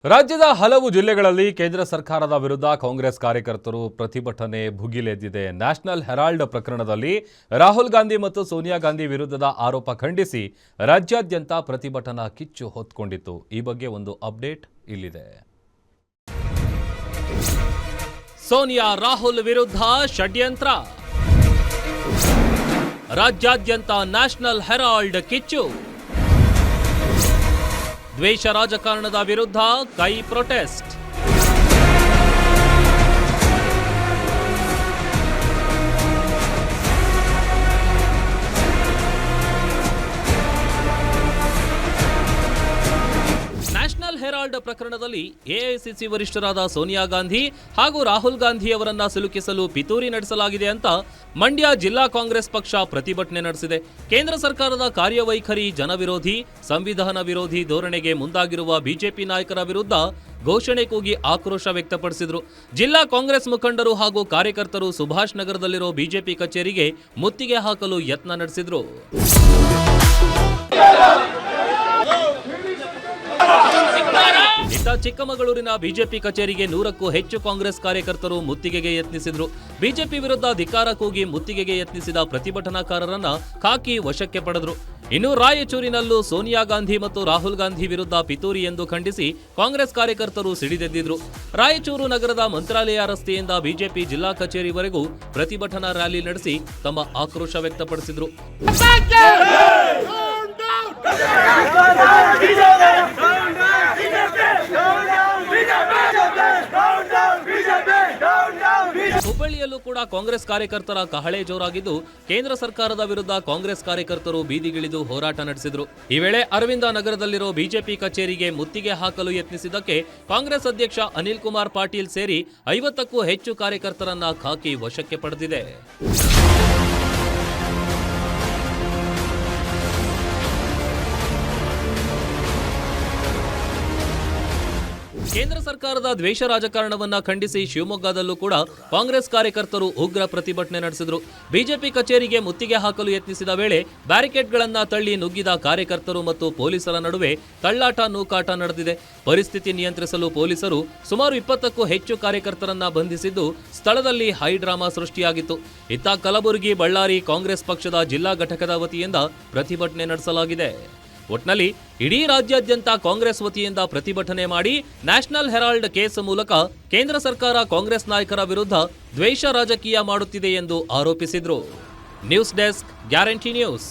ರಾಜ್ಯದ ಹಲವು ಜಿಲ್ಲೆಗಳಲ್ಲಿ ಕೇಂದ್ರ ಸರ್ಕಾರದ ವಿರುದ್ಧ ಕಾಂಗ್ರೆಸ್ ಕಾರ್ಯಕರ್ತರು ಪ್ರತಿಭಟನೆ ಭುಗಿಲೆದ್ದಿದೆ. ನ್ಯಾಷನಲ್ ಹೆರಾಲ್ಡ್ ಪ್ರಕರಣದಲ್ಲಿ ರಾಹುಲ್ ಗಾಂಧಿ ಮತ್ತು ಸೋನಿಯಾ ಗಾಂಧಿ ವಿರುದ್ಧದ ಆರೋಪ ಖಂಡಿಸಿ ರಾಜ್ಯಾದ್ಯಂತ ಪ್ರತಿಭಟನಾ ಕಿಚ್ಚು ಹೊತ್ತುಕೊಂಡಿತ್ತು. ಈ ಬಗ್ಗೆ ಒಂದು ಅಪ್ಡೇಟ್ ಇಲ್ಲಿದೆ. ಸೋನಿಯಾ ರಾಹುಲ್ ವಿರುದ್ಧ ಷಡ್ಯಂತ್ರ, ರಾಜ್ಯಾದ್ಯಂತ ನ್ಯಾಷನಲ್ ಹೆರಾಲ್ಡ್ ಕಿಚ್ಚು, ದ್ವೇಷ ರಾಜಕಾರಣದ ವಿರುದ್ಧ ಕೈ ಪ್ರೊಟೆಸ್ಟ್. ನ್ಯಾಷನಲ್ ಹೆರಾಲ್ಡ್ ಪ್ರಕರಣದಲ್ಲಿ ಎಐಸಿಸಿ ವರಿಷ್ಠರಾದ ಸೋನಿಯಾ ಗಾಂಧಿ ಹಾಗೂ ರಾಹುಲ್ ಗಾಂಧಿ ಅವರನ್ನ ಸಿಲುಕಿಸಲು ಪಿತೂರಿ ನಡೆಸಲಾಗಿದೆ ಅಂತ ಮಂಡ್ಯ ಜಿಲ್ಲಾ ಕಾಂಗ್ರೆಸ್ ಪಕ್ಷ ಪ್ರತಿಭಟನೆ ನಡೆಸಿದೆ. ಕೇಂದ್ರ ಸರ್ಕಾರದ ಕಾರ್ಯವೈಖರಿ ಜನವಿರೋಧಿ, ಸಂವಿಧಾನ ವಿರೋಧಿ ಧೋರಣೆಗೆ ಮುಂದಾಗಿರುವ ಬಿಜೆಪಿ ನಾಯಕರ ವಿರುದ್ಧ ಘೋಷಣೆ ಕೂಗಿ ಆಕ್ರೋಶ ವ್ಯಕ್ತಪಡಿಸಿದರು. ಜಿಲ್ಲಾ ಕಾಂಗ್ರೆಸ್ ಮುಖಂಡರು ಹಾಗೂ ಕಾರ್ಯಕರ್ತರು ಸುಭಾಷ್ ನಗರದಲ್ಲಿರೋ ಬಿಜೆಪಿ ಕಚೇರಿಗೆ ಮುತ್ತಿಗೆ ಹಾಕಲು ಯತ್ನ ನಡೆಸಿದ್ರು. ಇತ್ತ ಚಿಕ್ಕಮಗಳೂರಿನ ಬಿಜೆಪಿ ಕಚೇರಿಗೆ 100ಕ್ಕೂ ಹೆಚ್ಚು ಕಾಂಗ್ರೆಸ್ ಕಾರ್ಯಕರ್ತರು ಮುತ್ತಿಗೆಗೆ ಯತ್ನಿಸಿದ್ರು. ಬಿಜೆಪಿ ವಿರುದ್ಧ ಧಿಕ್ಕಾರ ಕೂಗಿ ಮುತ್ತಿಗೆಗೆ ಯತ್ನಿಸಿದ ಪ್ರತಿಭಟನಾಕಾರರನ್ನ ಖಾಕಿ ವಶಕ್ಕೆ ಪಡೆದ್ರು. ಇನ್ನು ರಾಯಚೂರಿನಲ್ಲೂ ಸೋನಿಯಾ ಗಾಂಧಿ ಮತ್ತು ರಾಹುಲ್ ಗಾಂಧಿ ವಿರುದ್ಧ ಪಿತೂರಿ ಎಂದು ಖಂಡಿಸಿ ಕಾಂಗ್ರೆಸ್ ಕಾರ್ಯಕರ್ತರು ಸಿಡಿದೆದ್ದಿದ್ರು. ರಾಯಚೂರು ನಗರದ ಮಂತ್ರಾಲಯ ರಸ್ತೆಯಿಂದ ಬಿಜೆಪಿ ಜಿಲ್ಲಾ ಕಚೇರಿವರೆಗೂ ಪ್ರತಿಭಟನಾ ರ್ಯಾಲಿ ನಡೆಸಿ ತಮ್ಮ ಆಕ್ರೋಶ ವ್ಯಕ್ತಪಡಿಸಿದ್ರು. ಹುಬ್ಬಳ್ಳಿಯಲ್ಲೂ ಕೂಡ ಕಾಂಗ್ರೆಸ್ ಕಾರ್ಯಕರ್ತರ ಕಹಳೆ ಜೋರಾಗಿದ್ದು, ಕೇಂದ್ರ ಸರ್ಕಾರದ ವಿರುದ್ಧ ಕಾಂಗ್ರೆಸ್ ಕಾರ್ಯಕರ್ತರು ಬೀದಿಗಿಳಿದು ಹೋರಾಟ ನಡೆಸಿದ್ರು. ಈ ವೇಳೆ ಅರವಿಂದ ನಗರದಲ್ಲಿರೋ ಬಿಜೆಪಿ ಕಚೇರಿಗೆ ಮುತ್ತಿಗೆ ಹಾಕಲು ಯತ್ನಿಸಿದ್ದಕ್ಕೆ ಕಾಂಗ್ರೆಸ್ ಅಧ್ಯಕ್ಷ ಅನಿಲ್ ಕುಮಾರ್ ಪಾಟೀಲ್ ಸೇರಿ 50ಕ್ಕೂ ಹೆಚ್ಚು ಕಾರ್ಯಕರ್ತರನ್ನ ಖಾಕಿ ವಶಕ್ಕೆ ಪಡೆದಿದೆ. ಕೇಂದ್ರ ಸರ್ಕಾರದ ದ್ವೇಷ ರಾಜಕಾರಣವನ್ನ ಖಂಡಿಸಿ ಶಿವಮೊಗ್ಗದಲ್ಲೂ ಕೂಡ ಕಾಂಗ್ರೆಸ್ ಕಾರ್ಯಕರ್ತರು ಉಗ್ರ ಪ್ರತಿಭಟನೆ ನಡೆಸಿದ್ರು. ಬಿಜೆಪಿ ಕಚೇರಿಗೆ ಮುತ್ತಿಗೆ ಹಾಕಲು ಯತ್ನಿಸಿದ ವೇಳೆ ಬ್ಯಾರಿಕೇಡ್ಗಳನ್ನ ತಳ್ಳಿ ನುಗ್ಗಿದ ಕಾರ್ಯಕರ್ತರು ಮತ್ತು ಪೊಲೀಸರ ನಡುವೆ ತಳ್ಳಾಟ ನೂಕಾಟ ನಡೆದಿದೆ. ಪರಿಸ್ಥಿತಿ ನಿಯಂತ್ರಿಸಲು ಪೊಲೀಸರು ಸುಮಾರು 20ಕ್ಕೂ ಹೆಚ್ಚು ಕಾರ್ಯಕರ್ತರನ್ನ ಬಂಧಿಸಿದ್ದು, ಸ್ಥಳದಲ್ಲಿ ಹೈ ಡ್ರಾಮಾ ಸೃಷ್ಟಿಯಾಗಿತ್ತು. ಇತ್ತ ಕಲಬುರಗಿ, ಬಳ್ಳಾರಿ ಕಾಂಗ್ರೆಸ್ ಪಕ್ಷದ ಜಿಲ್ಲಾ ಘಟಕದ ವತಿಯಿಂದ ಪ್ರತಿಭಟನೆ ನಡೆಸಲಾಗಿದೆ. ಒಟ್ನಲ್ಲಿ ಇಡೀ ರಾಜ್ಯಾದ್ಯಂತ ಕಾಂಗ್ರೆಸ್ ವತಿಯಿಂದ ಪ್ರತಿಭಟನೆ ಮಾಡಿ ನ್ಯಾಷನಲ್ ಹೆರಾಲ್ಡ್ ಕೇಸ್ ಮೂಲಕ ಕೇಂದ್ರ ಸರ್ಕಾರ ಕಾಂಗ್ರೆಸ್ ನಾಯಕರ ವಿರುದ್ಧ ದ್ವೇಷ ರಾಜಕೀಯ ಮಾಡುತ್ತಿದೆ ಎಂದು ಆರೋಪಿಸಿದ್ರು. News desk, guarantee news.